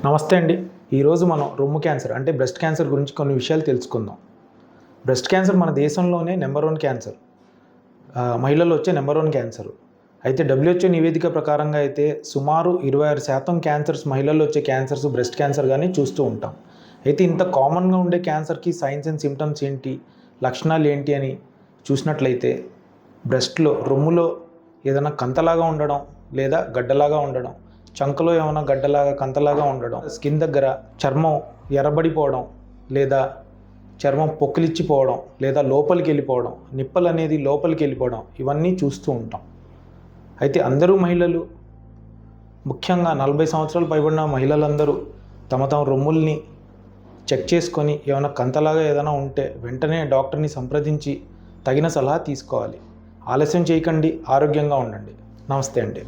నమస్తే అండి. ఈరోజు మనం రొమ్ము క్యాన్సర్ అంటే బ్రెస్ట్ క్యాన్సర్ గురించి కొన్ని విషయాలు తెలుసుకుందాం. బ్రెస్ట్ క్యాన్సర్ మన దేశంలోనే నెంబర్ 1 క్యాన్సర్. మహిళల్లో వచ్చే నెంబర్ 1 క్యాన్సర్. అయితే WHO నివేదిక ప్రకారంగా అయితే సుమారు 26% క్యాన్సర్స్ మహిళల్లో వచ్చే క్యాన్సర్స్ బ్రెస్ట్ క్యాన్సర్గానే చూస్తూ ఉంటాం. అయితే ఇంత కామన్గా ఉండే క్యాన్సర్కి సైన్స్ అండ్ సిమ్టమ్స్ ఏంటి, లక్షణాలు ఏంటి అని చూసినట్లయితే బ్రెస్ట్లో రొమ్ములో ఏదైనా కంతలాగా ఉండడం లేదా గడ్డలాగా ఉండడం, చంకలో ఏమైనా గడ్డలాగా కంతలాగా ఉండడం, స్కిన్ దగ్గర చర్మం ఎర్రబడిపోవడం లేదా చర్మం పొక్కిలిచ్చిపోవడం లేదా లోపలికి వెళ్ళిపోవడం, నిప్పలు అనేది లోపలికి వెళ్ళిపోవడం, ఇవన్నీ చూస్తూ ఉంటాం. అయితే అందరూ మహిళలు, ముఖ్యంగా 40 సంవత్సరాలు పైబడిన మహిళలందరూ తమ రొమ్ముల్ని చెక్ చేసుకొని ఏమైనా కంతలాగా ఏదైనా ఉంటే వెంటనే డాక్టర్ని సంప్రదించి తగిన సలహా తీసుకోవాలి. ఆలస్యం చేయకండి, ఆరోగ్యంగా ఉండండి. నమస్తే అండి.